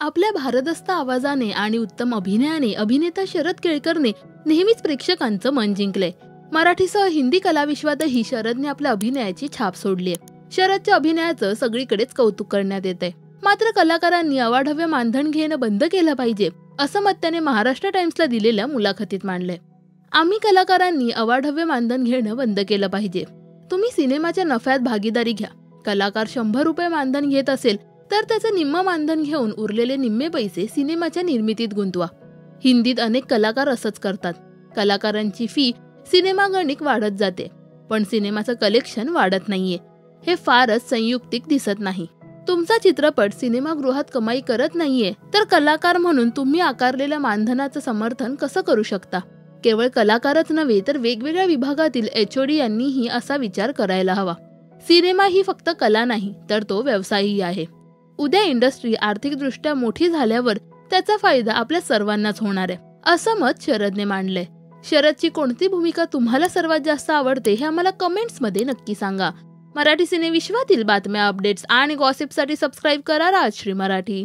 आपल्या भारदस्त आवाजाने आणि उत्तम अभिनयाने अभिनेता शरद केळकरने नेहमीच प्रेक्षकांचं मन जिंकलंय. मराठीसह हिंदी कलाविश्वातही शरदने आपल्या अभिनयाची छाप सोडलीय. शरदच्या अभिनयाचं सगळीकडेच कौतुक करण्यात येतंय. मात्र कलाकारांनी अवाढव्य मानधन घेणं बंद केलं पाहिजे, असं मत त्याने महाराष्ट्र टाइम्सला दिलेल्या मुलाखतीत मांडलंय. आम्ही कलाकारांनी अवाढव्य मानधन घेणं बंद केलं पाहिजे. तुम्ही सिनेमाच्या नफ्यात भागीदारी घ्या. कलाकार 100 रुपये मानधन घेत असेल तर त्याचं निम्म मानधन घेऊन उरलेले निम्मे पैसे सिनेमाच्या निर्मितीत गुंतवा. हिंदीत अनेक कलाकार असंच करतात. कलाकारांची फी सिनेमागणिक वाढत जाते, पण सिनेमाचं कलेक्शन वाढत नाहीये. हे फारच संयुक्तिक दिसत नाही. तुमचा चित्रपट सिनेमागृहात कमाई करत नाहीये तर कलाकार म्हणून तुम्ही आकारलेल्या मानधनाचं समर्थन कसं करू शकता? केवळ कलाकारच नव्हे तर वेगवेगळ्या विभागातील HOD यांनीही असा विचार करायला हवा. सिनेमा ही फक्त कला नाही तर तो व्यवसायही आहे. उद्या इंडस्ट्री आर्थिकदृष्ट्या मोठी झाल्यावर त्याचा फायदा आपल्या सर्वांनाच होणार आहे, असं मत शरदने मांडलंय. शरदची कोणती भूमिका तुम्हाला सर्वात जास्त आवडते हे आम्हाला कमेंट्समध्ये नक्की सांगा. मराठी सिनेविश्वातील बातम्या, अपडेट्स आणि गॉसिपसाठी सबस्क्राईब करा राजश्री मराठी.